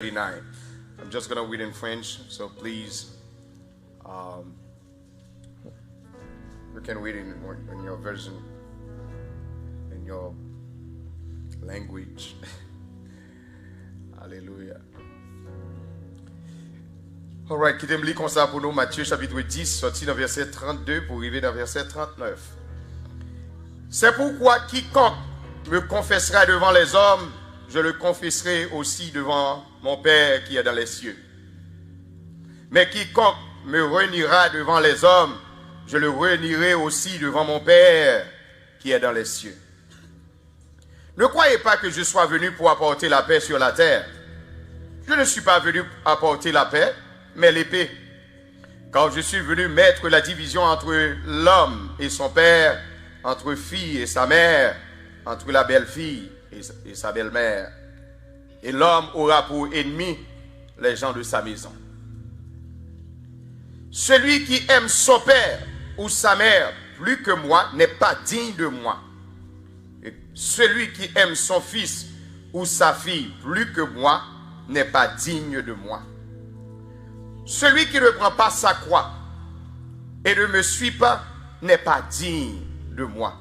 39. I'm just going to read in French, so please, you can read in your version, in your language. Alléluia. Alright, quittez-moi lire comme ça pour nous, Matthieu chapitre 10, sorti dans verset 32 pour arriver dans verset 39. C'est pourquoi quiconque me confessera devant les hommes, je le confesserai aussi devant mon Père qui est dans les cieux. Mais quiconque me reniera devant les hommes, je le renierai aussi devant mon Père qui est dans les cieux. Ne croyez pas que je sois venu pour apporter la paix sur la terre. Je ne suis pas venu apporter la paix, mais l'épée. Car je suis venu mettre la division entre l'homme et son père, entre fille et sa mère, entre la belle-fille et sa belle-mère. Et l'homme aura pour ennemi les gens de sa maison. Celui qui aime son père ou sa mère plus que moi n'est pas digne de moi. Et celui qui aime son fils ou sa fille plus que moi n'est pas digne de moi. Celui qui ne prend pas sa croix et ne me suit pas n'est pas digne de moi.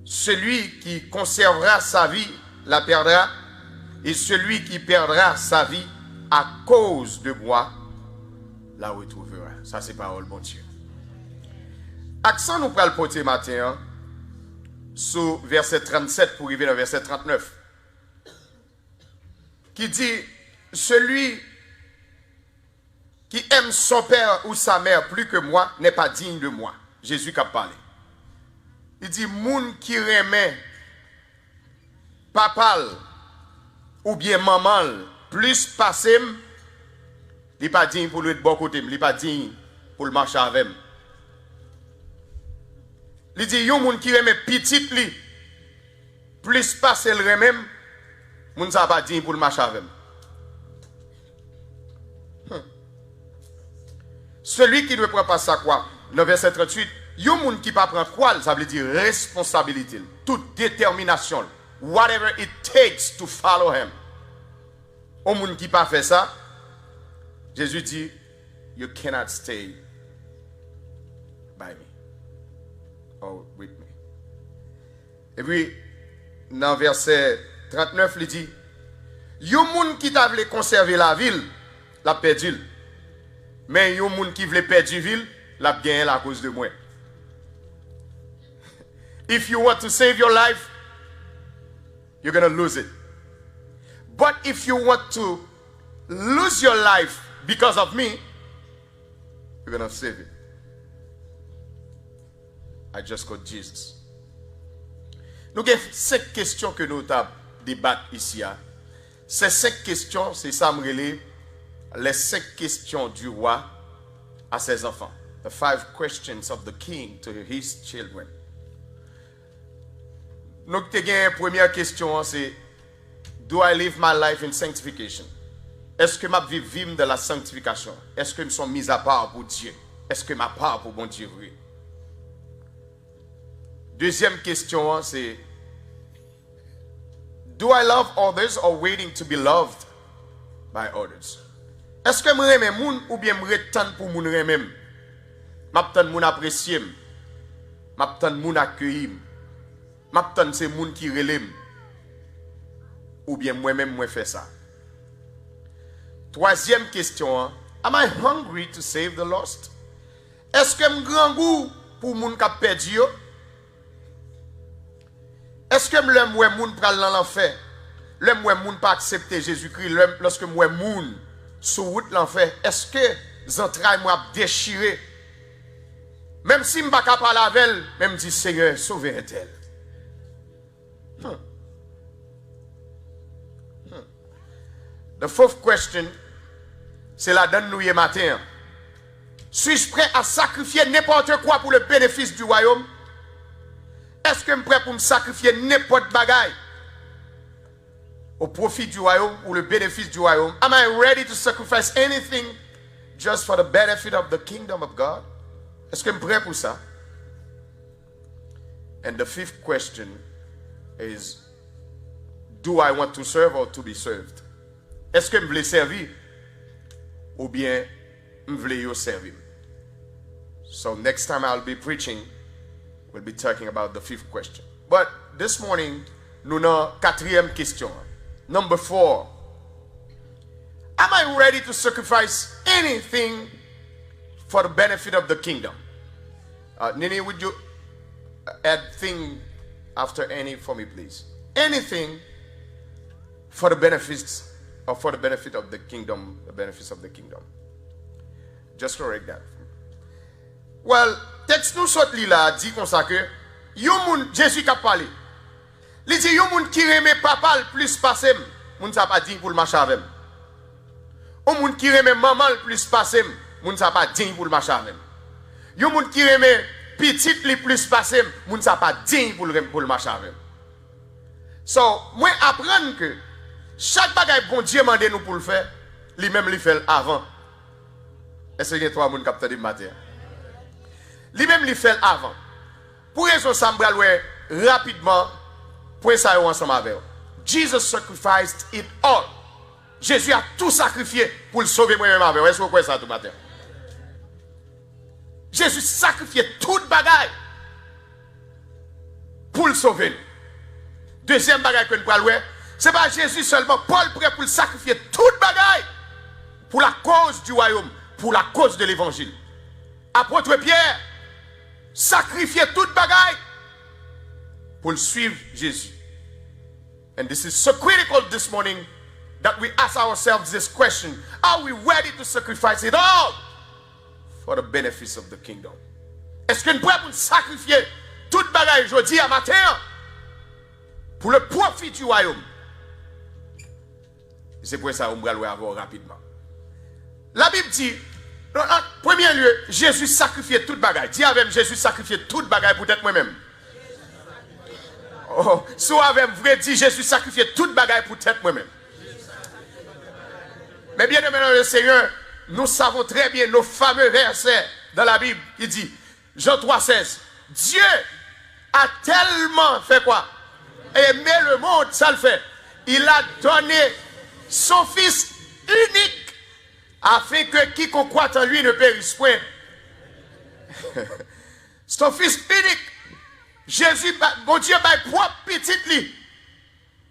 Celui qui conservera sa vie la perdra, et celui qui perdra sa vie à cause de moi la retrouvera. Ça c'est parole bon Dieu. Accent nous pral porter matin sur verset 37 pour arriver dans verset 39. Qui dit, celui qui aime son père ou sa mère plus que moi n'est pas digne de moi. Jésus qui a parlé. Il dit, moun qui remet papal ou bien maman plus passé, il n'est pas digne pour le bon côté, il n'est pas digne pour le marcher avec. Il dit, yon moun qui remet petit li, plus passé le remet, moun sa pas digne pour le marcher avec. Celui qui ne prend pas sa croix, dans verset 38, yon moun qui pas prend croix, ça veut dire responsabilité, toute détermination, whatever it takes to follow him. Au moun qui pas fait ça, Jésus dit, you cannot stay by me or with me. Et puis, dans verset 39, il dit, yon moun qui t'a voulu conserver la ville, l'a perdu. Mais yon moun qui voulait perdre la ville, l'a gagné à cause de moi. If you want to save your life, you're going to lose it. But if you want to lose your life because of me, you're going to save it. I just got Jesus. Nous avons 5 questions que nous avons débattre ici. Ces 5 questions, c'est ça, les 5 questions du roi à ses enfants. The 5 questions of the king to his children. Donc, la première question, c'est do I live my life in sanctification? Est-ce que ma vie vit de la sanctification? Est-ce que je suis mis à part pour Dieu? Est-ce que ma part pour bon Dieu vrai? Deuxième question, c'est do I love others or waiting to be loved by others? Est-ce que je m'aime moun ou bien je m'attends pour moun remem? M'attends moun apprécier, m'attends moun accueillir. M'attends c'est moun qui relève ou bien moi-même moi fais ça. Troisième question, am I hungry to save the lost? Est-ce que me grand goût pour moun qui perdu? Est-ce que me l'aime moun pral dans l'enfer? L'aime moun pas accepter Jésus-Christ lorsque moi moun sur route l'enfer? Est-ce que j'entraille moi déchiré? Même si me pas capable avec elle, même dit Seigneur, sauvez-elle. The fourth question, c'est la donne nous hier matin. Suis-je prêt à sacrifier n'importe quoi pour le bénéfice du royaume? Est-ce que je suis prêt pour me sacrifier n'importe bagaille au profit du royaume ou le bénéfice du royaume? Am I ready to sacrifice anything just for the benefit of the kingdom of God? Est-ce que je suis prêt pour ça? And the fifth question is, do I want to serve or to be served? Est-ce que je voulais servir ou bien je voulais servir? So next time I'll be preaching, we'll be talking about the fifth question. But this morning, nous avons quatrième question. Number 4. Am I ready to sacrifice anything for the benefit of the kingdom? Nini, would you add thing after any for me, please? Anything for the benefits or for the benefit of the kingdom, the benefits of the kingdom. Just correct that. Well, texte nous sort li là dit comme ça que yon moun Jésus qui a parlé. Il dit yon moun qui remet papa le plus passé, moun ça pas dit pour le marcher avec. Yon moun qui remet maman le plus passé, moun ça pas dit pour le marcher avec. Yon moun qui remet petite le plus passé, moun ça pas dit pour le marcher avec. So, moi apprendre que chaque bagaille bon Dieu mande nous pour le faire, lui-même le fait avant. Est-ce que toi moun capteur de matin? Lui-même le fait avant. Pour raison ça me rapidement pour ça ensemble avec. Jesus sacrificed it all. Jésus a tout sacrifié pour le sauver moi-même avec. Est-ce que vous croyez ça tout matin? Jésus sacrifié toute bagaille pour le sauver. Deuxième bagaille que nous parlons, c'est pas Jésus seulement, Paul prêt pour le sacrifier toute bagaille pour la cause du royaume, pour la cause de l'évangile. Apôtre Pierre sacrifier toute bagaille pour le suivre Jésus. And this is so critical this morning that we ask ourselves this question: are we ready to sacrifice it all for the benefits of the kingdom? Est-ce que nous pouvons sacrifier toute bagaille aujourd'hui à matin pour le profit du royaume? C'est pour ça qu'on va le voir rapidement. La Bible dit, en premier lieu, Jésus sacrifiait toute bagaille. Dis avec Jésus sacrifiait toute bagaille pour être moi-même. Oh, soit avec vrai dit Jésus sacrifiait toute bagaille pour être moi-même. Mais bien aimé dans le Seigneur, nous savons très bien nos fameux versets dans la Bible qui dit, Jean 3,16, Dieu a tellement fait quoi? Aimé le monde, ça le fait. Il a donné son Fils unique afin que quiconque croit en lui ne périsse point. Son Fils unique. Jésus, bon Dieu, propre petit lit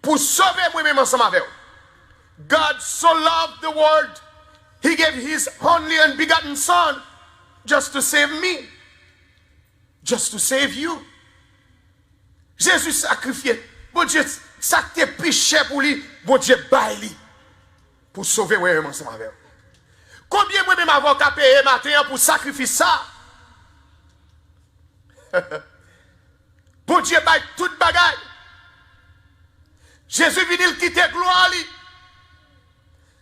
pour sauver moi-même ensemble avec vous. God so loved the world, He gave His only and begotten Son just to save me, just to save you. Jésus sacrifié. Bon Dieu, ça te péché pour lui, bon Dieu, baille pour sauver moi-même ensemble avec vous. Combien moi-même avocat payé matin pour sacrifier ça? Bon Dieu, baille toute bagaille. Jésus vient il quitter gloire,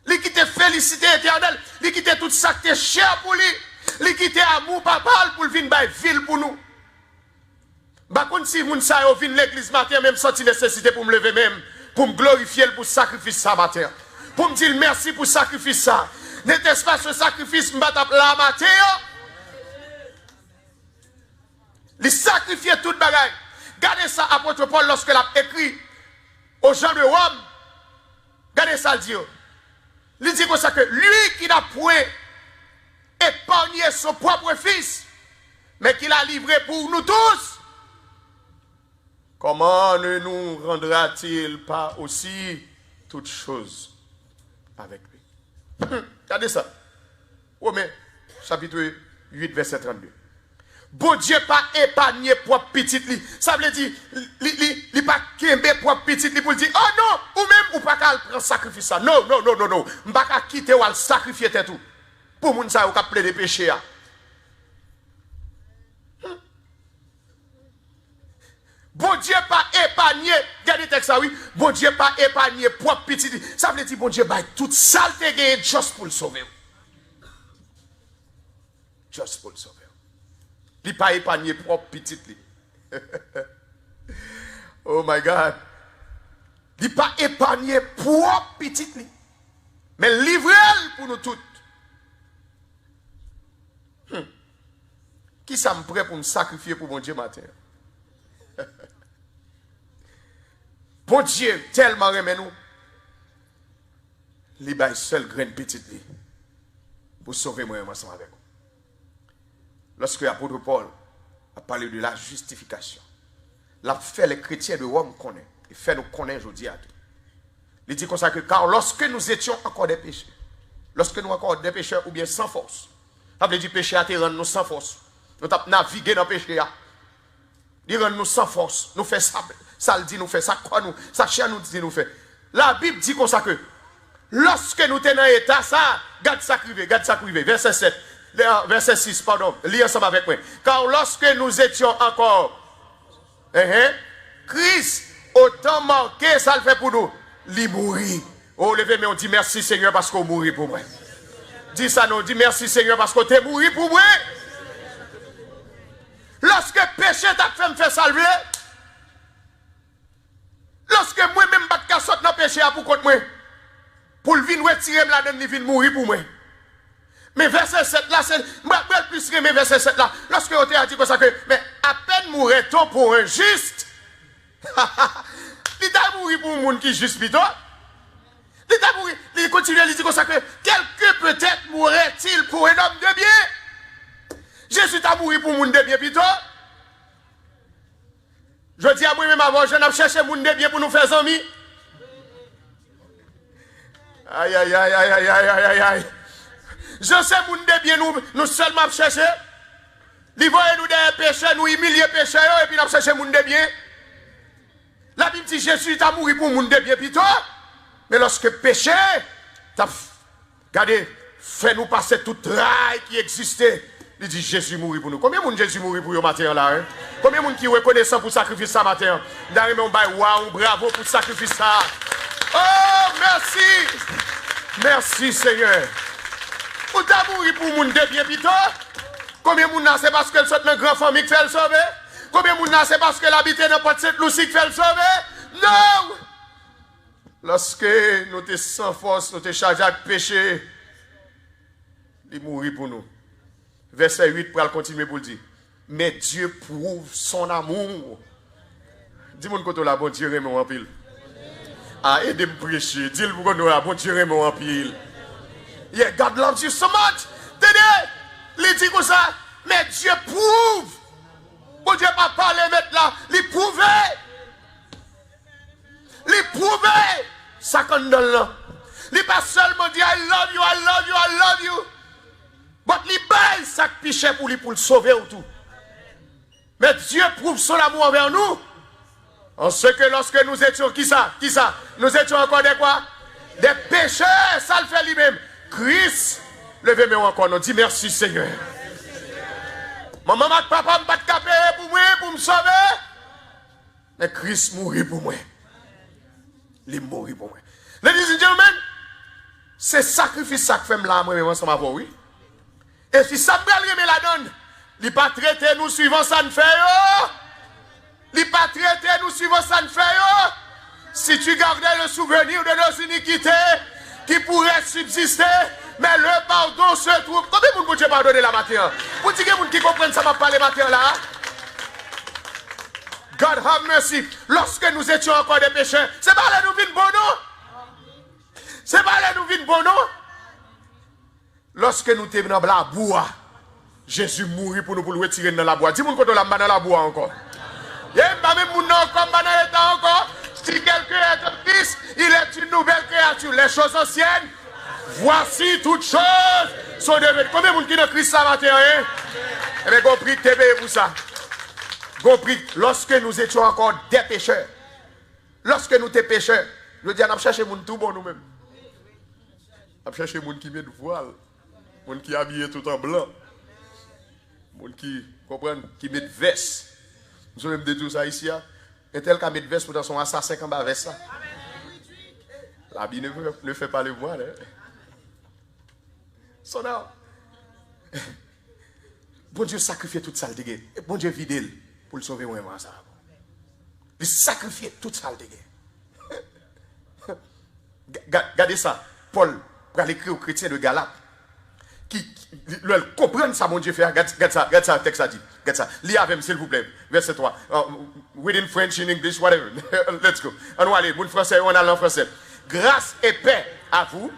il quitte félicité éternelle, il quitte tout ça qui est cher pour lui, il quitte amour papa pour venir bailler ville pour nous. Par contre, si vous ne savez pas l'église matin, même senti nécessité pour me lever même, pour me glorifier pour sacrifice ça matin, pour me dire merci pour sacrifice ça. N'était-ce pas ce sacrifice me battre la matin? Il sacrifiait toute bagaille. Regardez ça, apôtre Paul, lorsqu'il a écrit aux gens de Rome. Regardez ça, le dit. Il dit comme ça que lui qui n'a point épargné son propre fils, mais qu'il a livré pour nous tous, comment ne nous rendra-t-il pas aussi toutes choses avec lui? Regardez ça. Romains, chapitre 8, verset 32. Bon Dieu pas épargné propre petit li. Ça veut dire, il pas kembe propre petit li pour dire, oh non, ou même ou pas qu'à prendre sacrifice ça. Non, non, non, non, non. M'pas qu'à quitter ou à sacrifier tout. Pour moun sa ou ka ple de péché. Bon Dieu pas épargné, regardez le texte ça oui, bon Dieu pas épargné propre petit. Ça veut dire bon Dieu bail toute saleté gagné juste pour le sauver. Juste pour le sauver. Il pas épargné propre petit. Oh my God. Il pas épargné propre petit. Mais livré pour nous toutes. Qui ça me prêt pour me sacrifier pour mon Dieu matin? Bon Dieu, tellement remet nous. il y a seul grain petite pour sauver moi ensemble avec vous. Lorsque l'apôtre Paul a parlé de la justification, il a fait les chrétiens de Rome connaître, et fait nous connaître aujourd'hui. Il dit comme ça que car lorsque nous étions encore des pécheurs, lorsque nous encore des pécheurs ou bien sans force, ça veut dire péché à te rendre nous sans force. Nous avons navigué dans le péché. Il rend nous sans force. Nous faisons ça. Ça le dit nous fait. Ça quoi nous. Ça cher nous dit nous fait. La Bible dit comme ça que lorsque nous sommes dans l'état, ça, garde ça crivé, verset 7, verset 6, pardon, lis ensemble avec moi. Car lorsque nous étions encore, Christ, autant marqué, ça le fait pour nous, il mourit. Oh, levez, mais on dit merci Seigneur parce qu'on mourit pour moi. Dis ça, non, dis merci Seigneur parce qu'on t'est mouru pour moi. Lorsque péché t'a fait me faire salver, lorsque moi-même je ne sortir dans le péché pour contre moi, pour le venir retirer la donne, il vient mourir pour moi. Mais verset 7 là, c'est plus aimer verset 7 là. Lorsque on a dit comme ça que, mais à peine mourrait-on pour un juste, il t'a mouru pour un monde qui est juste plutôt. Il continue à dire comme ça que, quelqu'un peut-être mourrait-il pour un homme de bien. Jésus t'a mouru pour un monde de bien plutôt. Je dis à moi-même avant, je n'ai cherché un monde de bien pour nous faire amis. Aïe, aïe, aïe, aïe, aïe, aïe, aïe, aïe. Je sais monde de bien nous seulement chercher. Ils voient nous des pécheurs, nous humilier pécheurs et puis nous chercher monde de bien. La Bible dit Jésus t'a mouru pour monde de bien plutôt. Mais lorsque péché, regardez, fait-nous passer toute raille qui existait. Il dit Jésus mourit pour nous. Combien de monde Jésus mourit pour nous matin là? Hein? Combien de monde qui est reconnaissant pour sacrifice ça matin? D'ailleurs, on va waouh, bravo pour sacrifice ça. Oh, merci. Merci Seigneur. Pour t'as mouru pour monde de bien plutôt. Combien de monde c'est parce qu'elle saute dans une grande famille qui fait le sauver? Combien de monde c'est parce qu'elle habite dans Port-Saint-Lucie qui fait le sauver? Non! Lorsque nous sommes sans force, nous sommes chargés avec péché, il mourit pour nous. Verset 8 pour continuer pour le dire. Mais Dieu prouve son amour. Dis-moi que la bon Dieu remet en pile. Ah, aidez-moi à prêcher. Dis-le pour la bon Dieu remet en pile. Yeah, God loves you so much. Tenez, il dit comme ça. Mais Dieu prouve. Bon Dieu pas parler maintenant. Il prouve. Il prouve. Ça qu'on donne là. Il pas seulement dit I love you, I love you, I love you. Mais il baille ça piché pour le sauver ou tout. Mais Dieu prouve son amour envers nous. En ce que lorsque nous étions, qui ça? Nous étions encore des quoi? Des pécheurs, ça le fait lui-même. Christ, levez-moi encore, nous dit merci Seigneur. Maman et papa ne pas capé pour moi, pour me sauver. Mais Christ mourit pour moi. Il mourit pour moi. Ladies and gentlemen, c'est sacrifice ça que fait là, moi-même ensemble avec oui. Et si ça me la donne, il n'a pas traité nous suivant ça ne fait. Il n'a pas traité nous suivant ça ne fait. Si tu gardais le souvenir de nos iniquités qui pourraient subsister, mais le pardon se trouve. Combien de monde Dieu pardonner la matin? Vous dites que vous qui comprennent ça m'a parlé matin là? God have mercy. Lorsque nous étions encore des pécheurs, c'est pas là nous vînes bon non? C'est pas là nous vînes bon non? Lorsque nous étions dans la bois, Jésus mourit pour nous pour le retirer dans la bois. Dis-moi qu'on l'a dans la bois encore. Il n'y a pas même encore. Si quelqu'un est un fils, il est une nouvelle créature. Les choses anciennes, voici toutes choses sont devenues. Combien de monde qui dans Christ ça matin? Eh bien, compris que tu es payé pour ça. Compris, lorsque nous étions encore des pécheurs, lorsque nous étions pécheurs, je dis, on a cherché les gens tout bon nous-mêmes. On a cherché les gens qui mettent voile, les gens qui habillent tout en blanc, les gens qui comprennent, qui mettent veste. Nous sommes de tout ça ici. Et tel qu'à mettre veste pour son assassin quand bas veste ça. L'habit ne fait pas le voile. Son âme. Bon Dieu sacrifie toute ça. Bon Dieu vide pour le sauver moi ça. Il sacrifie toute ça. Regardez ça. Paul, pour l'écrire aux chrétiens de Galate, qui comprennent ça, mon Dieu, faire. Regarde ça, le texte a dit. Regarde ça. Lis avec, s'il vous plaît. Verset 3. Read in French, in English, whatever. Let's go. On va aller. Mon français, on a en français. Grâce et paix à vous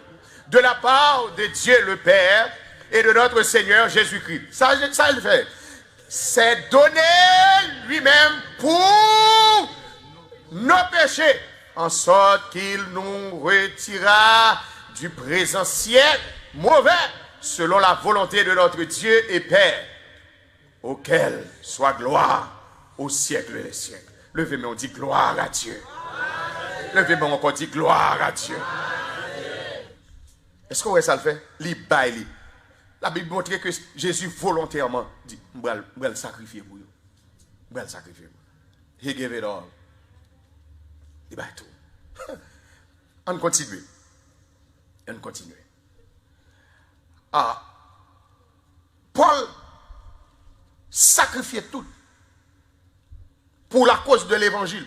de la part de Dieu le Père et de notre Seigneur Jésus-Christ. Ça il fait. C'est donner lui-même pour nos péchés, en sorte qu'il nous retirera du présent siècle mauvais, selon la volonté de notre Dieu et Père, auquel soit gloire au siècle des siècles. Levez-moi, on dit gloire à Dieu. Levez-moi, on dit gloire à Dieu. Est-ce que ça le fait? La Bible montre que Jésus volontairement dit, je vais le sacrifier pour vous. Je vais le sacrifier pour vous. He gave it all. Il va tout. On continue. On continue. Paul sacrifiait tout pour la cause de l'évangile.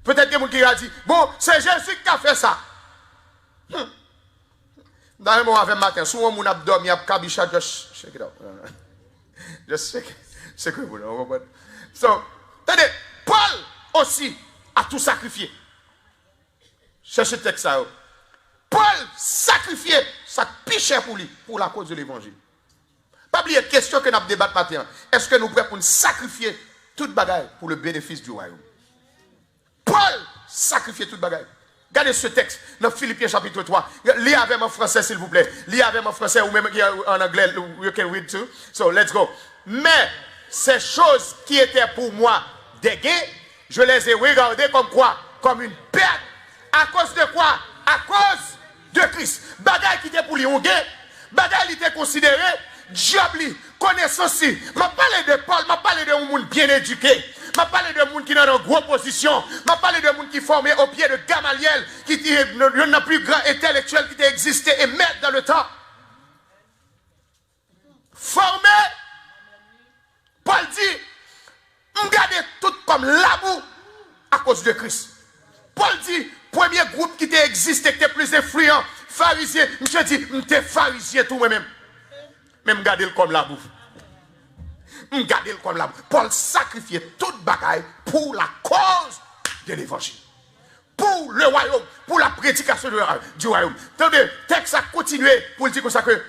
Peut-être que quelqu'un qui a dit, bon, c'est Jésus qui a fait ça. Dans le moment avec matin, souvent mon abdomen, il y a kabicha, just shake it up. Just shake it up. So, attendez, Paul aussi a tout sacrifié. Cherchez le texte ça. Paul sacrifiait sa pichère pour lui, pour la cause de l'évangile. Pas oublier la question que nous avons débattu matin. Est-ce que nous sommes prêts pour nous sacrifier toute bagaille pour le bénéfice du royaume? Paul sacrifiait toute bagaille. Regardez ce texte dans Philippiens chapitre 3. Lisez avec moi en français s'il vous plaît. Lisez avec moi en français ou même en anglais. You can read too. So let's go. Mais ces choses qui étaient pour moi des gains, je les ai regardées comme quoi? Comme une perte. À cause de quoi? À cause de Christ. Bagaille qui était pour lui un gain. Bagaille qui était considéré. Diable, connaissance. M'a parlé de Paul, m'a parlé de monde bien éduqué. M'a parlé de monde qui est dans une grosse position. M'a parlé de monde qui est formé au pied de Gamaliel, qui est le plus grand intellectuel qui a existé et maître dans le temps. Formé, Paul dit, regardez tout comme l'amour à cause de Christ. Paul dit, premier groupe qui a existé, qui était plus influent, pharisien, je dis, j'étais pharisien tout moi-même. Même regardez comme la bouffe. Regardez comme la bouffe. Paul sacrifiait toute bagaille pour la cause de l'évangile. Pour le royaume. Pour la prédication du royaume. Attendez, le texte a continué pour dire comme ça que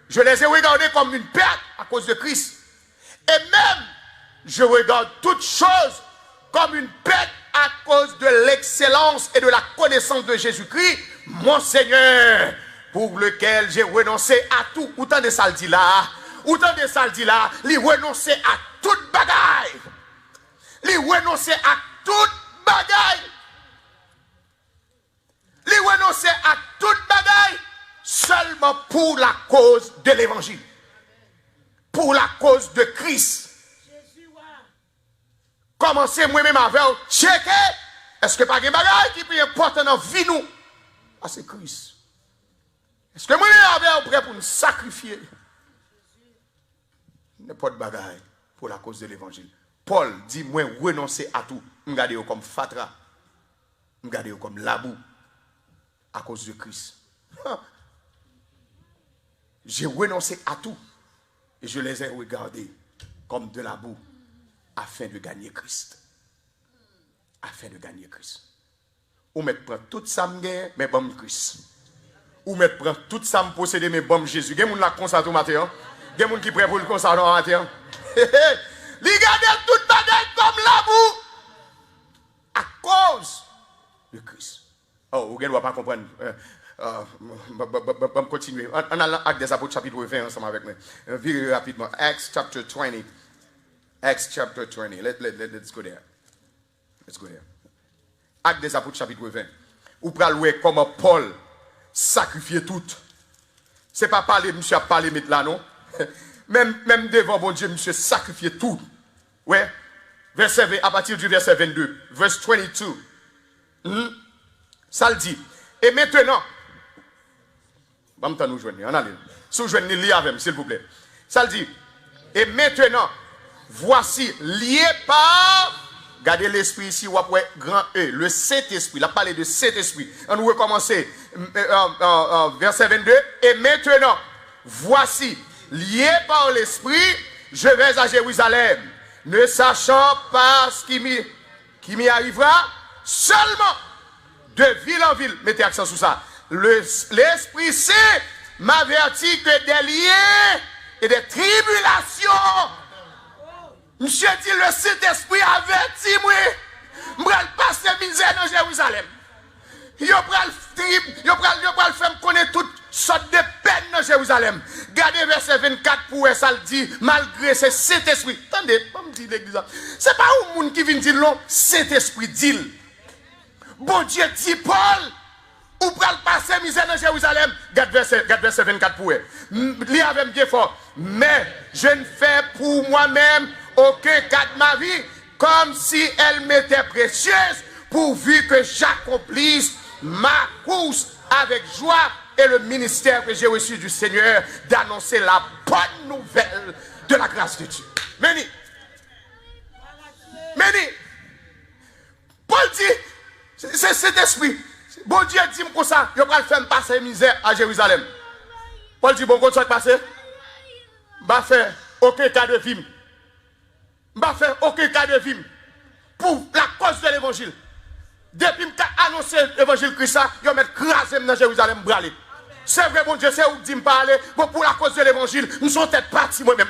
je les ai regardés comme une perte à cause de Christ. Et même, je regarde toutes choses comme une perte à cause de l'excellence et de la connaissance de Jésus-Christ, mon Seigneur, pour lequel j'ai renoncé à tout. Autant de ça le dit là, il renonçait à toute bagaille. Il renonçait à toute bagaille. Il renonçait à toute bagaille seulement pour la cause de l'évangile. Pour la cause de Christ. Commencez moi-même avec checker. Est-ce que pas de bagaille qui est important dans la vie nous? Ah, c'est Christ. Est-ce que moi-même avec prêt pour nous sacrifier? N'importe bagaille pour la cause de l'évangile. Paul dit, moi, renoncer à tout. Regardez comme fatra. Regardez comme labou. À cause de Christ. J'ai renoncé à tout. Et je les ai regardés comme de la boue. Afin de gagner Christ. Afin de gagner Christ. Ou mettre prendre tout ça, mais bon Christ. Ou mettre prendre tout ça, me posséder, mais bon Jésus. Il y a des gens qui consacrent au matin. Il y a des gens qui prêtent pour le consacrer au matin. Regardez toute bagaille comme la boue. À cause de Christ. Oh, vous ne pouvez pas comprendre. On va continuer. On a l'acte des apôtres chapitre 20 ensemble avec moi. Virez rapidement. Acts chapter 20. Acts chapter 20. Let's go there. Let's go there. Acte des apôtres chapitre 20. Ou pral louer comment Paul sacrifier tout. C'est pas parler, monsieur a parlé mettre là, non? Même devant bon Dieu, monsieur sacrifier tout. Ouais. Verset 20, à partir du verset 22. Verse 22. Ça le dit. Et maintenant, nous joindre. On allait. Si vous joignez, lié avec, s'il vous plaît. Ça le dit. Et maintenant, voici, lié par, regardez l'esprit ici, ou après grand E, le Saint-Esprit, il a parlé de Saint-Esprit. On va recommencer, verset 22. Et maintenant, voici, lié par l'esprit, je vais à Jérusalem, ne sachant pas ce qui m'y arrivera, seulement de ville en ville, mettez accent sur ça, l'Esprit Saint m'avertit que des liens et des tribulations. Monsieur dit, le Saint-Esprit avertit moi. Je vais passer misère dans Jérusalem. Je vais faire connaître toutes sortes de peines dans Jérusalem. Regardez verset 24 pour ça le dit, malgré ce Saint-Esprit. Attendez, pas me dire l'église. Ce n'est pas un monde qui vient dire non, Saint-Esprit dit. Bon Dieu dit Paul, ou pral passer misère dans Jérusalem. Regarde verset 24 pour eux. Lis avec bien fort. Mais je ne fais pour moi-même aucun cas de ma vie, comme si elle m'était précieuse, pourvu que j'accomplisse ma course avec joie et le ministère que j'ai reçu du Seigneur d'annoncer la bonne nouvelle de la grâce de Dieu. Meni. Paul dit, c'est cet esprit. Bon Dieu dit comme ça, il va faire passer misère à Jérusalem. Paul dit, bon, quand ça va passer, je ne vais faire aucun cas de vie. Je ne vais faire aucun cas de vie pour la cause de l'évangile. Depuis que j'ai annoncé l'évangile Christ, je vais mettre crasé dans Jérusalem. C'est vrai, bon Dieu, c'est où dit me parler. Bon, pour la cause de l'évangile, nous sommes peut-être partis moi-même.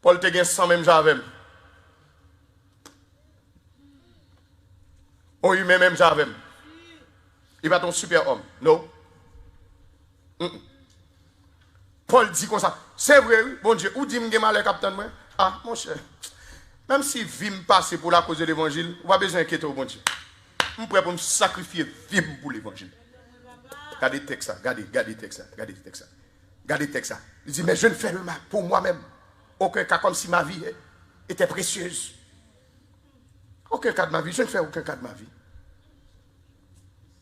Paul te gagne 100 même j'avais. On humain même j'avais. Il va être un super homme. Non. Paul dit comme ça. C'est vrai, oui. Bon Dieu, où dit me mal capitaine moi? Ah, mon cher. Même si vie me passe pour la cause de l'évangile, on va besoin d'inquiéter au bon Dieu. Je suis prêt pour me sacrifier vie pour l'évangile. Regardez le texte, regardez le texte, regardez le texte. Regardez le texte. Il dit, mais je ne fais le mal pour moi-même. Aucun cas comme si ma vie était précieuse. Aucun cas de ma vie, je ne fais aucun cas de ma vie.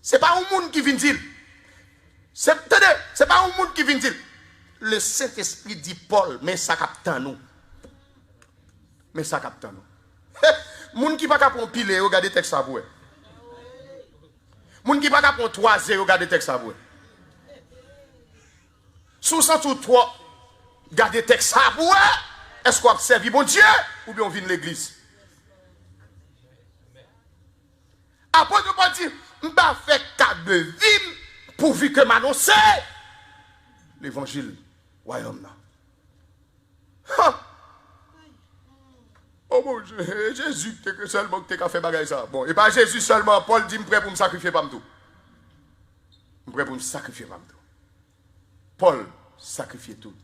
Ce n'est pas un monde qui vient dire. Ce n'est pas un monde qui vient dire. Le Saint-Esprit dit Paul, mais ça capte nous. Mais ça capte nous. Moun qui pas capable piler, regardez le texte à vous. Moun qui pas capable 3-0, regardez le texte à vous. Sous 103, regardez le texte à vous. Est-ce qu'on a servi bon Dieu ou bien on vient de l'église? Après, on va dire, je vais faire cas de vie pourvu que m'annoncer l'évangile royaume. Oh mon Dieu, Jésus, c'est seulement que tu as fait bagaille ça. Bon, et pas Jésus seulement, Paul dit, je suis prêt pour me sacrifier pas tout. Je suis prêt pour me sacrifier pas tout. Paul sacrifiait tout.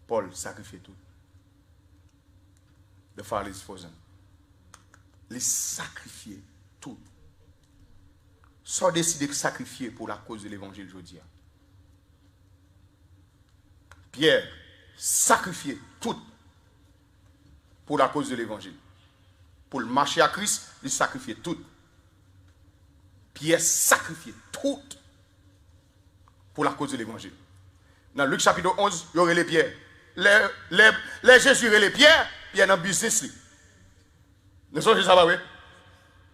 Paul sacrifiait tout. The Father is frozen. Il sacrifiait tout. Sans décider de sacrifier pour la cause de l'évangile aujourd'hui. Pierre sacrifiait tout pour la cause de l'évangile. Pour le marcher à Christ, il sacrifiait tout. Pierre sacrifiait tout pour la cause de l'évangile. Dans Luc chapitre 11, il y aurait les pierres. Les Jésus et les pierres, Pierre dans le business. Nous sommes ça, oui.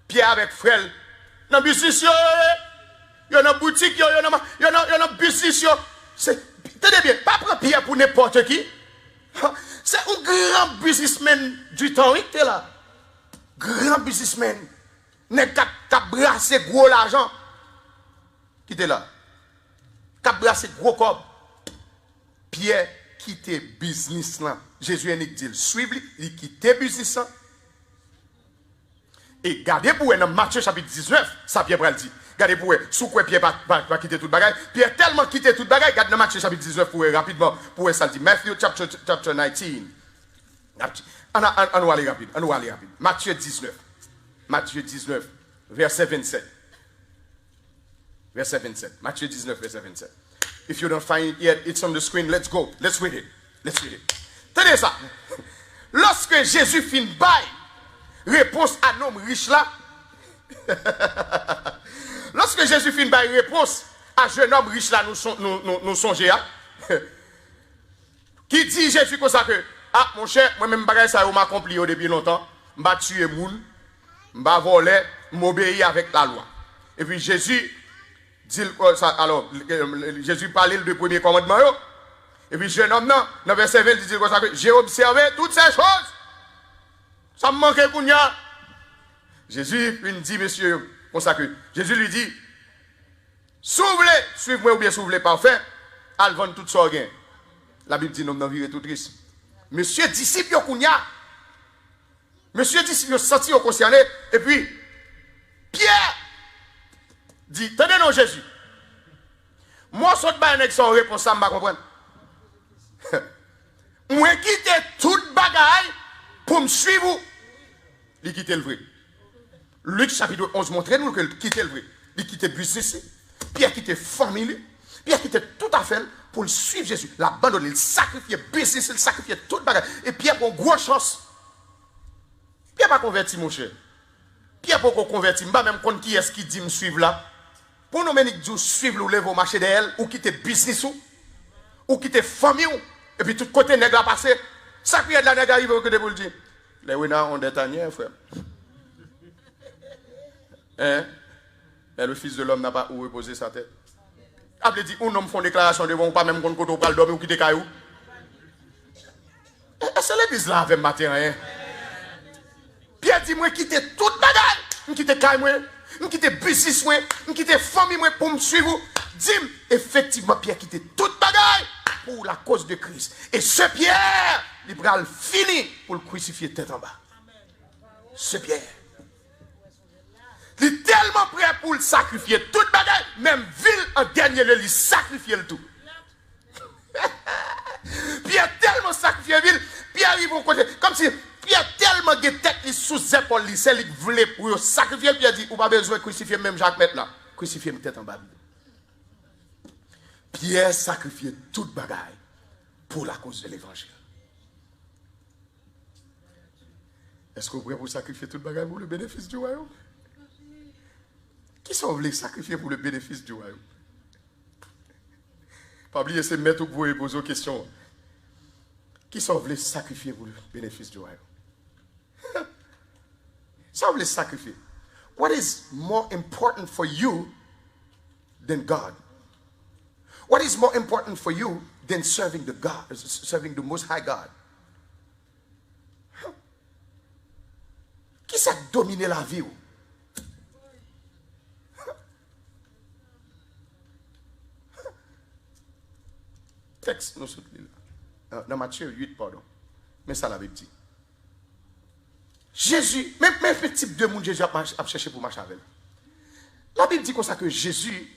Pierre avec frère, dans le business, il y a une boutique, il y a un business. Tenez bien, pas prendre Pierre pour n'importe qui. C'est un grand businessman du temps, oui, tu es là. Grand businessman. N'est qu'à brasser gros l'argent. Qui était là? Qu'à brasser gros corps. Pierre quitte business là. Jésus a dit, suivez, il quitte business là. Et gardez pour vous dans Matthieu chapitre 19, ça Pierre va le dire. Gardez pour vous, sous quoi Pierre va quitter toute bagaille. Pierre tellement quitté toute bagaille, regardez dans Matthieu chapitre 19 pour vous rapidement, pour vous ça dit. Matthew chapter 19. On va aller rapide, Matthieu 19. Matthieu 19, verset 27. Verset 27. Matthieu 19, verset 27. If you don't find it yet, it's on the screen. Let's go. Let's read it. Let's read it. Tenez ça. Lorsque Jésus fin bail, réponse à l'homme riche là. Lorsque Jésus fin bail, réponse à jeune homme riche là, nous songeons. Qui dit Jésus comme ça que, ah mon cher, moi-même bagaille ça m'a accompli depuis longtemps. M'a tué moun, m'a volé, m'obéir avec la loi. Et puis Jésus dit ça, alors Jésus parlait le premier commandement. Et puis jeune homme non, dans verset 20 il dit comme ça que j'ai observé toutes ces choses. Ça me manquait Kounia. Jésus lui dit, monsieur, consacré. Jésus lui dit, s'ouvrez, suivez-moi ou bien s'ouvrez parfait, al vendre tout ça gain. La Bible dit, non, non, virez tout triste. Monsieur disciple, monsieur disciple, senti au concerné, et puis, Pierre dit, tenez non Jésus. Moi, je suis pas sans réponse, ça m'a comprendre. Moi, quitte toute bagaille pour me suivre. Il quitte le vrai. Luc chapitre 11 montre nous que quitte le vrai. Il quitte le business. Pierre quitte famille. Pierre quitte tout à fait pour le suivre Jésus. L'abandonner, le sacrifier, business, le sacrifier toute bagaille. Et Pierre a une grosse chance. Pierre pas converti, mon cher. Pierre pas converti. Je ne sais même pas qui est-ce qui dit me suivre là. Pour nous mener du suivre ou lever au marché d'elle, ou quitter business ou quitter famille, et puis tout côté nègre a passé, ça qui est de la nègre arrive que de vous le dire. Les winners ont des tanières, frère. Hein? Et le fils de l'homme n'a pas où reposer sa tête. Après dit, un homme font déclaration devant pas même qu'on peut pas le dormir ou quitter caillou. C'est l'église là avec matin, hein? Pierre dit, moi quitter toute bagarre, je quitter caillou, je quitte business, je quitte famille pour me suivre. Dis-moi, effectivement, Pierre quitte toute bagaille pour la cause de Christ. Et ce Pierre, il va finir pour le crucifier tête en bas. Ce Pierre. Il est tellement prêt pour le sacrifier toute bagaille, même ville en dernier lieu, il sacrifie le tout. Pierre tellement sacrifié ville, Pierre arrive au côté, comme si Pierre tellement de tête sous épaule, il voulait pour sacrifier. Pierre dit, ou pas besoin de crucifier même Jacques maintenant. Crucifier tête en bas. Pierre sacrifiait toute bagaille pour la cause de l'évangile. Est-ce que vous pouvez sacrifier toute bagaille pour le bénéfice du royaume? Qui sont voulés sacrifier pour le bénéfice du royaume? Pas oublier, c'est mettre pour vous poser aux questions. Qui sont voulés sacrifier pour le bénéfice du royaume? Ça veut sacrifier. What is more important for you than God? What is more important for you than serving the God, serving the Most High God? Qui ça domine la vie? Texte nous soutenons là. Dans Matthieu 8, pardon. Mais ça l'avait dit. Jésus, même le type de monde Jésus a cherché pour marcher avec. La Bible dit comme ça que Jésus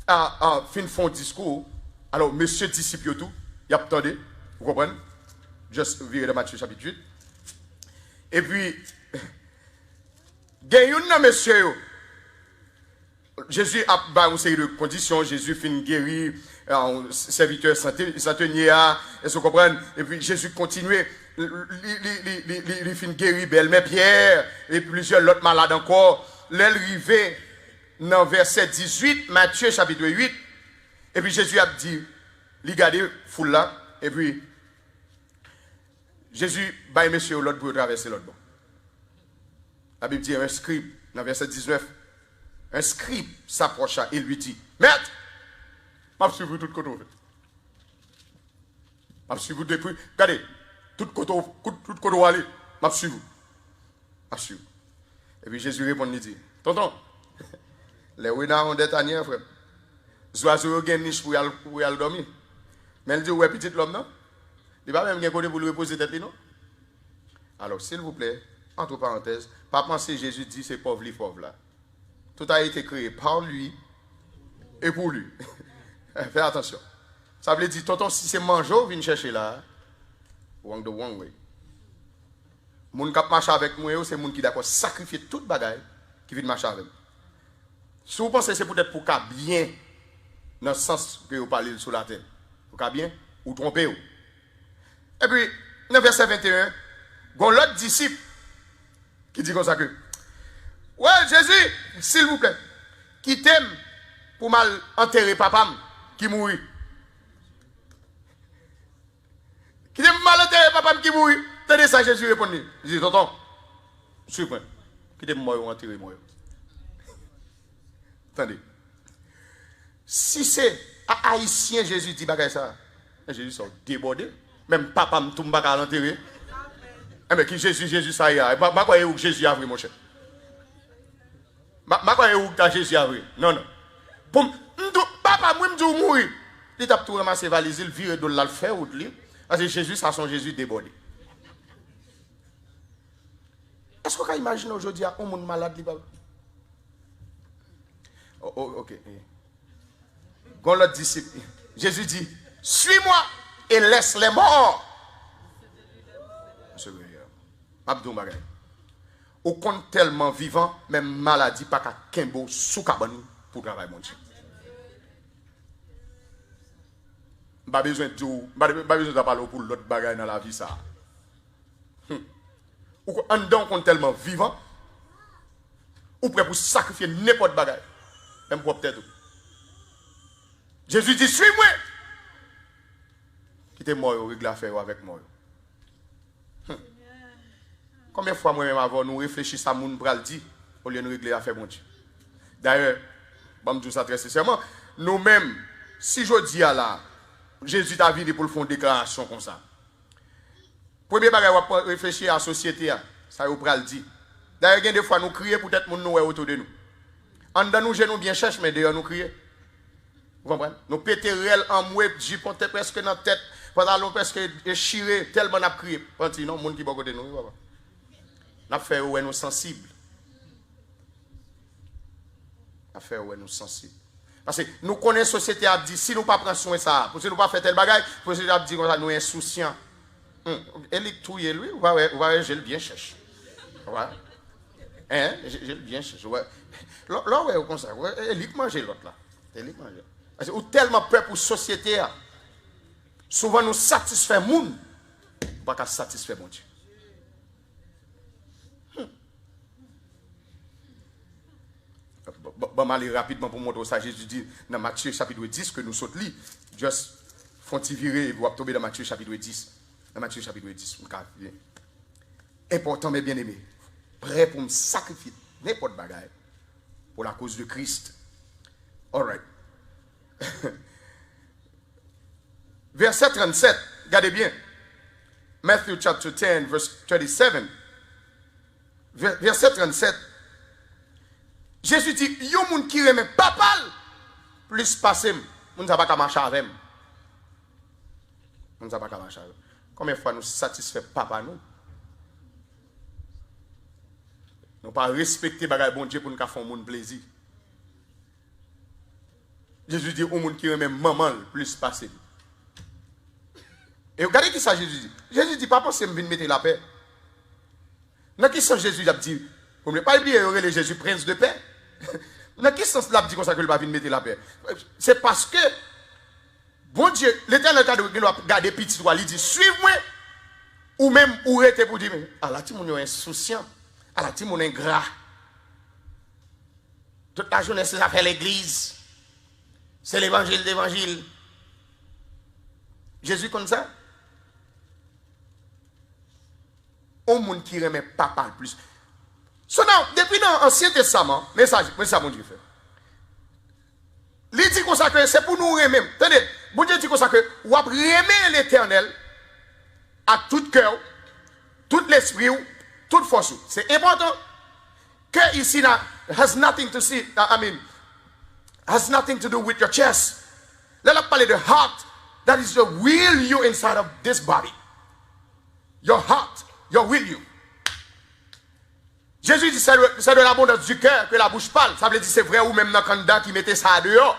a fait un discours. Alors, monsieur disciple tout, il a attendu, vous comprenez? Juste virer de Matthieu chapitre 8. Et puis, il y a un monsieur. Jésus a une série de conditions. Jésus finit guéri, serviteur centenier, et vous comprenez? Et puis Jésus continue, il finit guéri, belle-mère Pierre, et plusieurs autres malades encore. L'arrivée dans verset 18, Matthieu chapitre 8, et puis Jésus a dit, regardez, foule là, et puis Jésus, bah, monsieur, l'autre pour traverser l'autre bon. La Bible dit, un scribe, dans verset 19, un scribe s'approcha et lui dit, maître, je vais suivre tout côté. Je vais suivre depuis. Regardez, tout côté où aller, je vais suivre. Et puis Jésus répond, il dit, tonton, les ouïnas ont des tanières, frère. Les oiseaux ont une niche pour y aller dormir. Mais il dit, ouais, petit l'homme, non? Il va même côté pour lui reposer tête, non? Alors, s'il vous plaît, entre parenthèses, pas penser Jésus dit c'est pauvre, les pauvres là. Tout a été créé par lui et pour lui. Fais attention. Ça veut dire, tonton, si c'est manger, viens chercher là. Wrong the wrong way. Moun qui marche avec moi, c'est moun qui d'accord sacrifier toute bagaille qui vient marcher avec moi. Si vous pensez que c'est peut-être pour qu'à bien, dans le sens que vous parlez sur la terre, pour qu'à bien, ou tromper. Et puis, dans le verset 21, il y a l'autre disciple qui dit comme ça que, ouais, Jésus, s'il vous plaît, qui t'aime pour mal enterrer papa qui mourit. Qui t'aime mal enterrer papa qui mourit. Tenez ça, Jésus répond. Il dit, tonton, suis-moi. Qui t'aime mort ou enterrer moi. Attendez. Si c'est à Haïtien, Jésus dit bagay ça, Jésus sont débordés. Même papa me tombe à l'enterrer. Eh mais qui Jésus ça y a. Ma quoi où Jésus a vrai mon cher. Ma quoi où ta Jésus a vrai. Non non. Pour papa moi me dit mourir. Il t'a tout ramassé valise, il vire de là le faire ou de parce que Jésus ça son Jésus débordé. Est-ce qu'on peut imaginer aujourd'hui un monde malade li OK. Quand l'autre disciple Jésus dit suis-moi et laisse les morts. Monsieur Abdou Bagay. Au compte tellement vivant, même maladie pas qu'à Kembo sous cabane pour travailler mon Dieu. Pas besoin de parler pour l'autre bagaille dans la vie ça. Ou en dedans compte tellement vivant ou prêt pour sacrifier n'importe bagaille. Même pour peut-être. Jésus dit suis-moi. Qui était mort, règle l'affaire avec moi. Combien de fois moi-même avant nous réfléchissons à mon bral dit au lieu de régler l'affaire mon Dieu. D'ailleurs, je dis ça très sincèrement, nous-mêmes, si je dis à là, Jésus t'a venu pour le faire une déclaration comme ça. Premier bagage, on va réfléchir à la société, ça vous bral dit. D'ailleurs, des fois nous crions peut-être mon nous autour de nous. En dedans nous, nous bien cherche, mais d'ailleurs nous crions. Vous comprenez? Nous pétons réel en mouet, jipoté presque dans la tête, pendant l'eau presque déchiré, tellement nous crié. Non, monde qui est côté nous. Nous avons fait où nous sensibles. Nous avons fait où nous sensibles. Parce que nous connaissons la société a dit, si nous ne prenons pas soin de ça, si nous ne pas faire tel bagage, la société a dit que nous sommes insouciants. Elle est touillée lui, ou va je le bien cherche. Hein? Je le bien cherche. Là, ouais, comme ça. Elle est manger l'autre là. Elle est manger. Parce que tellement peur pour la société. Souvent nous satisfaisons les gens, pas qu'à satisfaire mon Dieu. Bon, aller rapidement pour montrer ça. Jésus dit dans Matthieu chapitre 10 que nous sautons li. Juste font virer et vous tomber dans Matthieu chapitre 10. Dans Matthieu chapitre 10. Important mais bien aimé. Prêt pour me sacrifier n'importe bagaille pour la cause de Christ. All right. Verset 37. Regardez bien. Matthew chapter 10 verse 37. Verset 37. Jésus dit, il y a un monde qui remet papa plus passé, on ne va pas marcher avec. On ne va pas marcher avec. Combien de fois nous satisfaisons papa nous? Nous pas respecter bagay bon Dieu pour nous faire un monde plaisir. Jésus dit, il y a un monde qui remet maman plus passé. Et regardez qui ça Jésus dit. Jésus dit, papa, c'est venir mettre la paix. Dans quel sens Jésus a dit, vous ne pas oublier les Jésus prince de paix. Dans quel sens il dit comme ça que il va venir mettre la paix? C'est parce que, bon Dieu, l'Éternel a gardé petit toi, il dit, suivez-moi, ou même, ou était pour dire, ah là, tu es insouciant, ah là, tu es ingrat. Toute la journée, c'est ça fait l'église. C'est l'évangile d'évangile. Jésus comme ça. Au monde qui remet papa le plus. Depuis l'Ancien Testament, mais ça mon Dieu fait. Il dit comme ça que c'est pour nous remettre. Attendez, bon Dieu dit comme ça que vous remet l'Éternel à tout cœur, tout l'esprit, toute force. C'est important que ici has nothing to see. Has nothing to do with your chest. Let us parler de heart. That is the will you inside of this body. Your heart, your will you. Jésus dit c'est de l'abondance du cœur que la bouche parle. Ça veut dire c'est vrai ou même dans le candidat qui mettait ça dehors.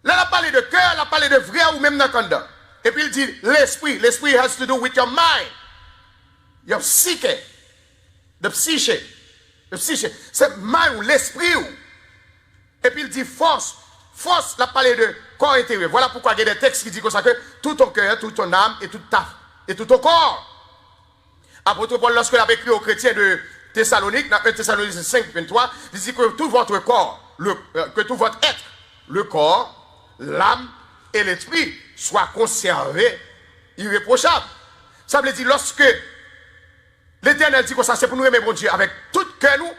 Là, on a parlé de cœur, on a parlé de vrai ou même dans le candidat. Et puis il dit l'esprit. L'esprit has to do with your mind. Your psyche. The psyche. The psyche. C'est mind ou l'esprit. Et puis il dit force. Force, on a parlé de corps intérieur. Voilà pourquoi il y a des textes qui disent comme ça que tout ton cœur, toute ton âme et tout ton corps. Apôtre Paul, lorsqu'il a écrit aux chrétiens de Thessalonique, dans 1 Thessalonique 5, 23, il dit que tout votre corps, que tout votre être, le corps, l'âme et l'esprit soient conservés irréprochables. Ça veut dire lorsque l'Éternel dit que ça, c'est pour nous aimer bon Dieu avec tout cœur nous,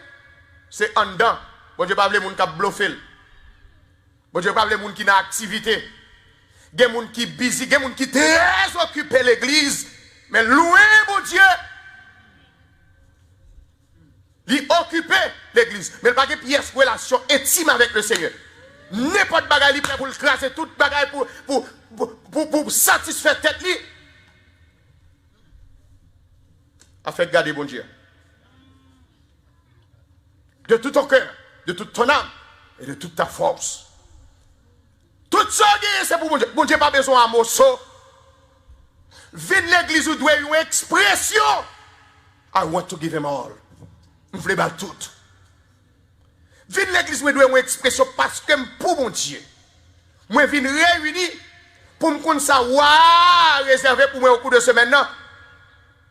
c'est en dedans. Bon Dieu pas les gens qui ont bluffé. Bon Dieu pas les gens qui ont activité. Des gens qui busy, des gens qui très occupés l'église. Mais louer mon Dieu, il occupe l'église. Mais il n'y a pas de pièce relation intime avec le Seigneur. N'importe bagaille il prêt pour le classer, toute bagaille pour satisfaire tête li. A fait garder bon Dieu. De tout ton cœur, de toute ton âme et de toute ta force. Tout ça c'est pour bon Dieu. Bon Dieu pas besoin de morceau. Viens l'église où doit une expression. I want to give him all. Je veux battre tout. Viens l'église où doit une expression parce que pour mon Dieu. Moi viens réunir pour me connaître ça réservé pour moi au cours de semaine.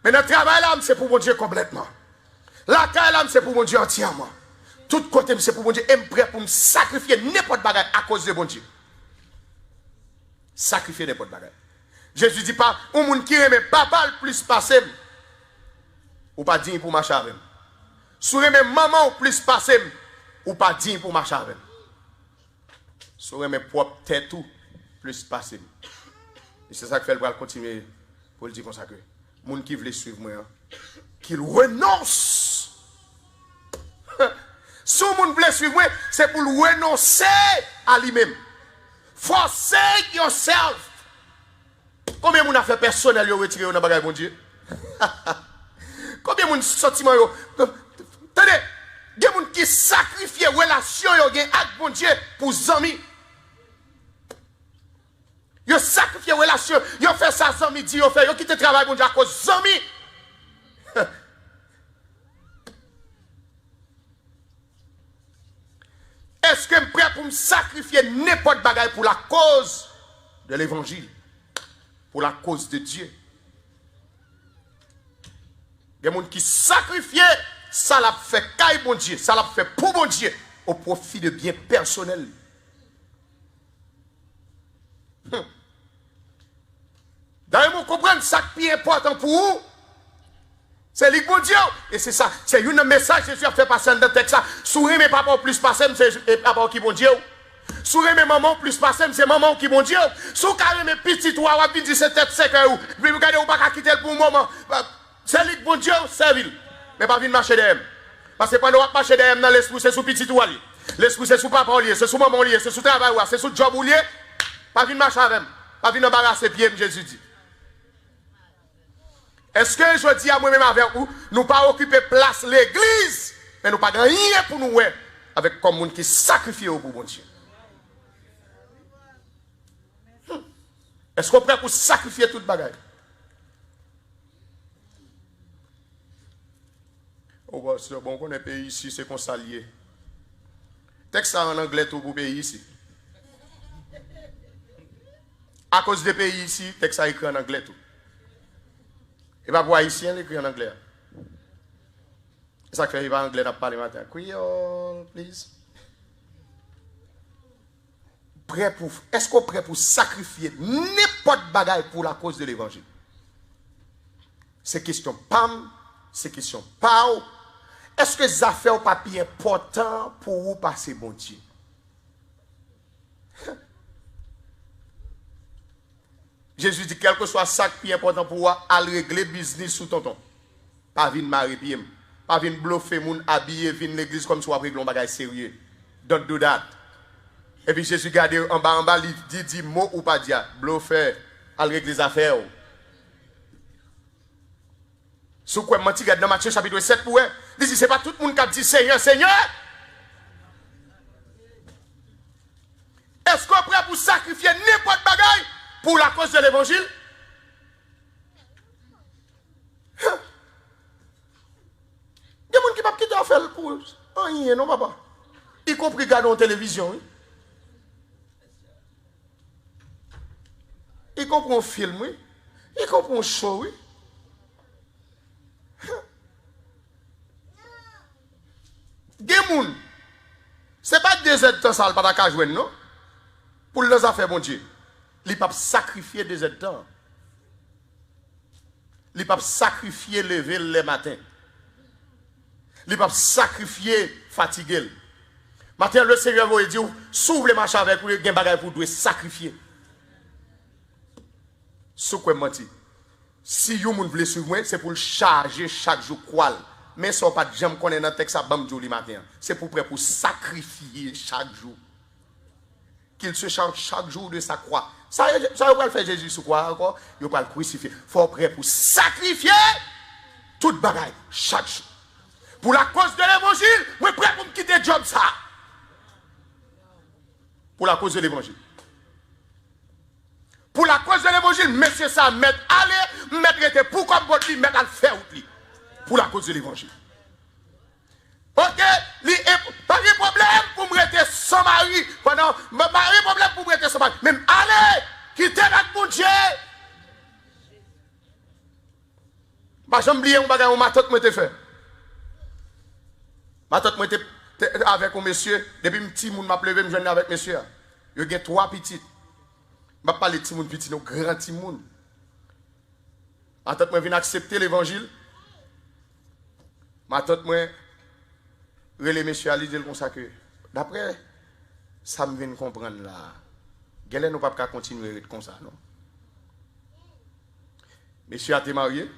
Mais notre travail là c'est pour mon Dieu complètement. La caille là c'est pour mon Dieu entièrement. Tout côté c'est pour mon Dieu. Et je prêt pour me sacrifier n'importe bagarre à cause de mon Dieu. Sacrifier n'importe bagarre. Jésus dit pas, un monde qui aime papa le plus passé, ou pas digne pour marcher avec. Si aime maman le plus passé, ou pas digne pour marcher avec. Si aime propre tête tout, plus passé. Et c'est ça que fait le continuer pour le dire comme ça que, les gens qui veulent suivre moi, qu'ils renoncent. Si les gens veulent suivre moi, c'est pour le renoncer à lui-même. Forsake yourself. Combien de gens ont fait personnel et retiré dans le bagage, mon Dieu? Combien de gens ont sentiment? Attendez, il y a des gens qui sacrifient relation avec mon Dieu pour les amis. Ils sacrifient relation, ils fait ça, les amis, ils quittent le travail, mon Dieu, à cause des amis. Est-ce que je suis prêt pour me sacrifier n'importe bagaille pour la cause de l'évangile? Pour la cause de Dieu. Il y a des gens qui sacrifient, ça l'a fait caille bon Dieu, ça l'a fait pour bon Dieu, au profit de biens personnels. D'ailleurs, vous comprenez, ça qui est important pour vous, c'est le bon Dieu. Et c'est ça, c'est un message que Jésus a fait passer dans le texte. Sourire mes papas plus passer, c'est papa qui bon Dieu. Sourire mes mamans plus passer, c'est maman qui bon Dieu. Sourire mes petits toi, ou dire c'est tête sec ou, puis vous regardez ou pas quitter pour un moment. C'est le bon Dieu, c'est ville. Mais pas venir marcher derrière. Parce que pendant qu'on marche derrière dans l'esprit, c'est sous petit toi. L'esprit c'est sous papa c'est sous maman c'est sous travail c'est sous job lié. Pas venir marcher avec. Pas venir embarrasser pied, Jésus dit. Est-ce que je dis à moi-même avec vous, nous pas occuper place l'église, mais nous pas rien pour nous avec comme monde qui sacrifie au bon Dieu. Est-ce qu'on est prêt pour sacrifier toute bagaille? Oh, c'est bon qu'on est pays ici, c'est qu'on s'allie. Texte ça en anglais tout pour pays ici. À cause des pays ici, texte ça écrit en anglais tout. Il va voir ici, il écrit en anglais. C'est ça que il va en anglais, il va parler matin. Creole, please. Est-ce qu'on est prêt pour sacrifier n'importe bagaille pour la cause de l'évangile? C'est question PAM, c'est question PAO. Est-ce que ça fait un papier important pour vous passer bon Dieu? Jésus dit, quel que soit ça qui est important pour vous, à régler business sous tonton. Pas venir marier pied. Pas venir bluffer moun habiller, venir l'église comme si vous régler un bagage sérieux. Don't do that. Et puis Jésus garde en bas, il dit mot ou pas dire. Bluffer, à régler les affaires. Si vous menti, dans Matthieu chapitre 7, pour il dit, c'est pas tout le monde qui dit Seigneur, Seigneur. Est-ce qu'on est prêt pour sacrifier n'importe bagaille pour la cause de l'évangile? Il y a des gens qui ne peuvent pas quitter en faire pour rien, non, papa. Y compris regarder en télévision. Oui. Y compris un film, oui. Y compris un show, oui. Des gens, ce n'est pas des aides de ça, pas de jouer, non? Pour les affaires, mon Dieu. Ils peuvent sacrifier des aides temps. Ils peuvent sacrifier lever le matin. Ils peuvent sacrifier fatiguer. Matin, le Seigneur va dire, s'ouvre les marches avec vous, il y a des pour sacrifier. Ce qu'on menti. Si vous voulez suivre moi, c'est pour le charger chaque jour quoi. Mais ça pas de jamais connaître dans le texte à bam le matin. C'est pour prêt pour sacrifier chaque jour. Qu'il se charge chaque jour de sa croix. Ça va le faire Jésus sur quoi encore? Il va le crucifier. Il faut prêt pour sacrifier toute bagaille chaque jour. Pour la cause de l'évangile, je suis prêt pour me quitter le job ça. Pour la cause de l'évangile. Pour la cause de l'évangile, monsieur ça, mettre aller, mettre pour comme votre vie, mettre à le faire oublier. Pour la cause de l'évangile. Ok, pas de problème pour me rester sans mari. Pendant, pas de problème pour me rester sans mari. Même allez, quittez notre mon Dieu. Bah, j'aime oublier un bagage où ma tante m'était fait. Ma tante m'était avec un monsieur, depuis un petit monde m'a plevé, je viens avec monsieur. Il y a 3 petites. Je ne vais pas parler de petit monde petit, non, grand petit monde. Ma tante vient accepter l'évangile. Ma tante moi relé monsieur à dire comme ça que d'après ça me vient comprendre là. Gelle nous pas continuer comme ça non. Monsieur a été marié.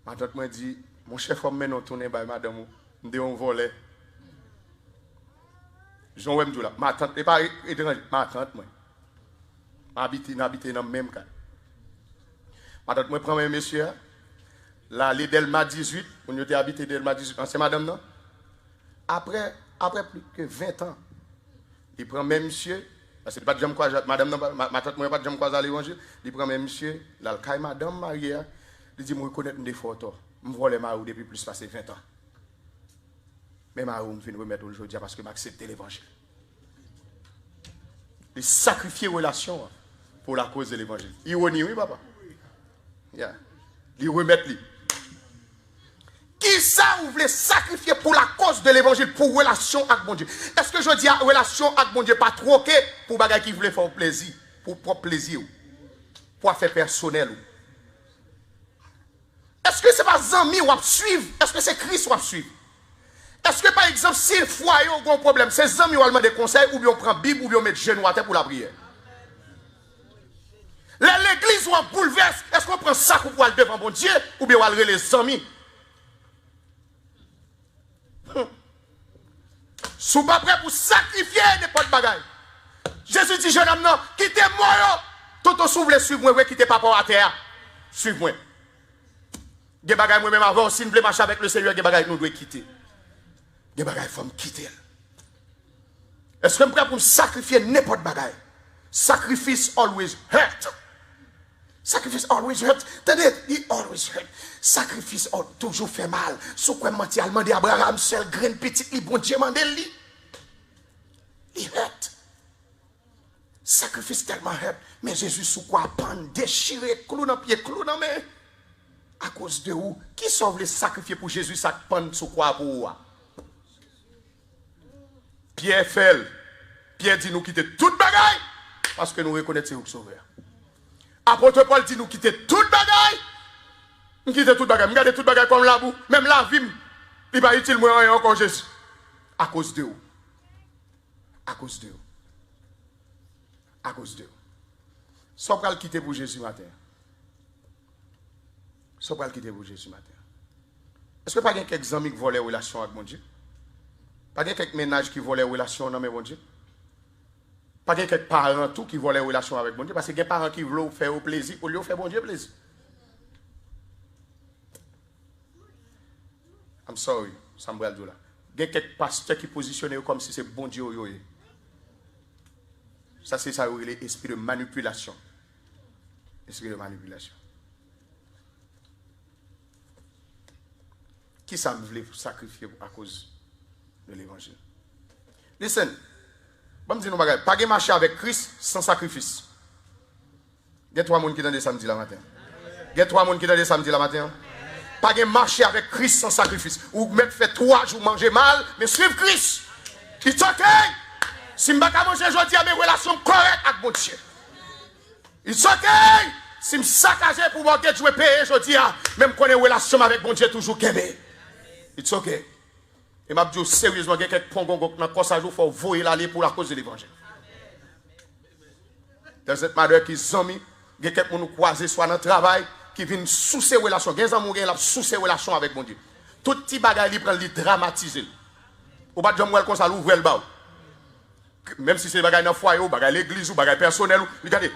Ma tante m'a dit mon chef homme maintenant tourner par madame me on volet. Jean Wem tout là. Ma tante n'est pas étranger, ma tante moi. Habite dans le même cas. Ma tante moi prend un monsieur là, les Delma 18, on était habité Delma 18, c'est madame non? Après plus que 20 ans, il prend même monsieur, parce que pas de quoi, madame non, ma tante moi pas de quoi à l'évangile, il prend même monsieur, là, le cas madame mariée, il dit, moi, connais des photos, je vois les marou depuis plus de 20 ans. Mais marou, je viens remettre aujourd'hui parce que j'accepte l'évangile. Il sacrifie relation pour la cause de l'évangile. Ironie, oui, papa? Yeah. Il remet lui. Qui ça vous voulez sacrifier pour la cause de l'évangile, pour relation avec mon Dieu? Est-ce que je dis à relation avec mon Dieu, pas troquer pour bagay qui voulait faire plaisir, pour propre plaisir, pour faire personnel? Est-ce que ce n'est pas Zami ou à suivre? Est-ce que c'est Christ ou à suivre? Est-ce que par exemple, si le foyer a un problème, c'est Zami ou à demander conseil, ou bien on prend Bible, ou bien on met genou à terre pour la prière? L'église ou en bouleverse, est-ce qu'on prend ça pour aller devant mon Dieu, ou bien on va les amis? Si vous pas prêt pour sacrifier n'importe bagaille. Jésus dit, jeune homme, non, quittez-moi. Tout au souffle, suivez-moi, ouais, quittez papa à terre. Suivez-moi. Des bagailles, moi-même avant, si nous voulons marcher avec le Seigneur, des bagailles, nous devons quitter. Des bagailles, il faut me quitter. Est-ce que je suis prêt pour me sacrifier n'importe bagaille? Sacrifice always hurt. Sacrifice always hurt. Tenez, il always hurt. Sacrifice toujours fait mal. Sous quoi mentir, il demande Abraham seul, grain petit, il bon Dieu mande lui. Il hurt. Sacrifice tellement hurt. Mais Jésus sous quoi pendre, déchirer, clou dans pied, clou dans main. À cause de où? Qui sauve les sacrifier pour Jésus, ça pendre sous quoi pour vous? Pierre fait. Pierre dit nous quitter toute bagaille parce que nous reconnaissons le Sauveur. Apôtre Paul dit nous quitter toute bagaille. Nous quitter toute bagaille. Nous garder toute bagaille comme la boue. Même la vie, il va utile moi rien encore Jésus. À cause de où? À cause de où? À cause de où? Soit pour le quitter pour Jésus matin. Soit pour le quitter pour Jésus matin. Est-ce que pas quelques amis qui volent les relations avec mon Dieu? Pas quelques ménages qui volent les relations avec mon Dieu? Pas quelques parents tout qui volent les relations avec mon Dieu, parce que il y a des parents qui veulent faire au plaisir pour lui faire bon Dieu plaisir. I'm sorry, Samuel Doula. Il y a quelques pasteurs qui positionnent comme si c'est bon Dieu. Ça, c'est ça, l'esprit de manipulation. Esprit de manipulation. Qui ça me voulait sacrifier à cause de l'évangile? Listen. Bon, dis nous pas de marcher avec Christ sans sacrifice. Il y a 3 personnes qui sont samedi la matin. Il y a 3 personnes qui sont samedi la matin. Pas de marcher avec Christ sans sacrifice. Ou même fait 3 jours manger mal, mais suivre Christ. It's okay. Si je ne peux pas manger aujourd'hui, mes relations correctes avec mon Dieu. It's okay. Si je saccage pour voir que je vais payer aujourd'hui, même qu'on ait une relation avec mon Dieu toujours qu'aimer. It's okay. Et m'a dit sérieusement, il y a quelques points dans le ça, il faut voyer l'aller pour la cause de l'évangile. Dans cette madre qui est amis, il y a quelqu'un qui nous croise soit dans le travail, qui vient sous ses relations. Il y a des gens qui sous ses relations avec mon Dieu. Tout petit bagage, il prend le dramatiser. Ou pas de gens comme ça, l'ouvre le bas. Même si c'est bagage dans le foyer, ou bagage l'église, ou bagage personnel, regardez,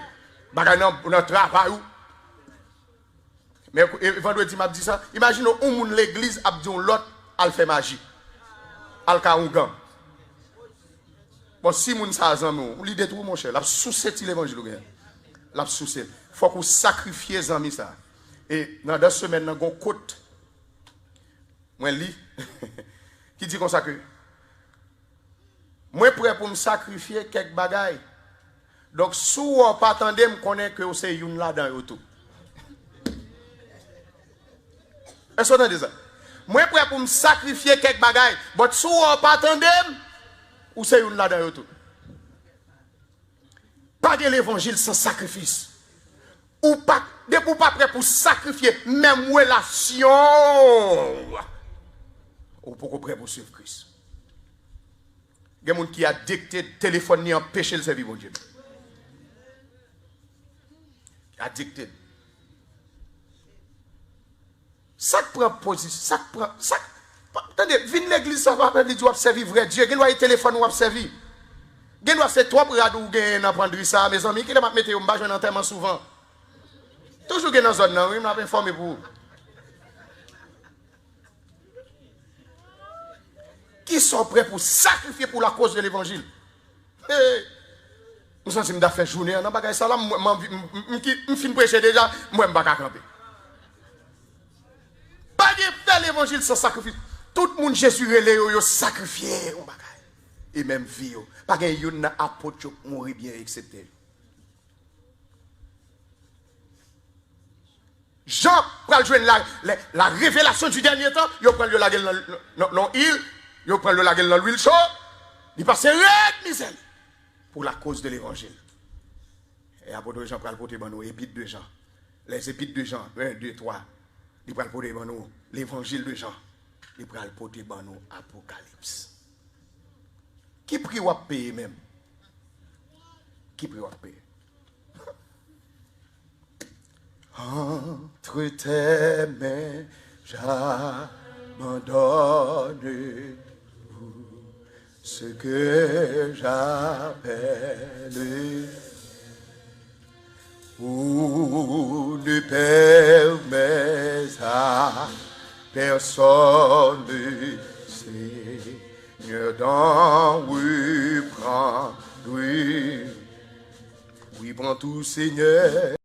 bagage dans le travail. Mais vendredi, m'a dit ça. Imaginez, un monde l'église a dit l'autre, elle fait magie. Elle fait un gang. Bon, si moun sa zanmi, ou li détruit mon cher, la sous-set l'évangile. La sous-set. Il faut qu'on sacrifie les amis ça. Et dans 2 semaines, dans une côte, moi lis, qui dit comme ça que, moi prêt pour me sacrifier quelques bagailles. Donc, si vous ne pas attendez, je connais que c'est une là dans tout. Est-ce que vous entendez ça? Moi prêt pour me sacrifier quelques bagailles. Mais si vous ne pas attendez, ou c'est une là dans tout. Pas de l'évangile sans sacrifice. Ou pas, depuis pas prêt pour sacrifier même relation. Ou pas prêt pour suivre Christ. Il y a des gens qui ont dicté téléphone ni empêché le service, mon Dieu. Addicted. Ça prend position, ça prend. Attendez, viens l'église, ça va pas dire que servir vrai Dieu. Quel doit téléphone ou servir? Quel doit faire 3 bras ou gain apprendre ça, mes amis, qui va mettre un bas en enterrement souvent. Toujours dans la zone, oui, je m'avais informé pour vous. Qui sont prêts pour sacrifier pour la cause de l'évangile? Nous sommes en faire journée, dans bagage ça là, je finis prêcher déjà, moi je ne vais pas camper. Pas de faire l'évangile sans sacrifice. Tout le monde Jésus relé sacrifié au bagage. Et même vie. Pas de yon apôtre qui mourir bien accepté. Jean prend la révélation du dernier temps, il prend le laguel dans l'île, il prend le laguel dans l'huile chaude, il passe red misère pour la cause de l'évangile. Et apôtre Jean prend le porter nous épîtres de Jean. Les épîtres de Jean 1 2 3, il prend le porter nous l'évangile de Jean. Il prend le porter nous Apocalypse. Qui prie ou a payer même? Qui prie ou a payer? Entre tes mains, j'abandonne ce que j'appelle ou ne permets à personne, Seigneur, d'en oui, prends, oui, prends tout, Seigneur.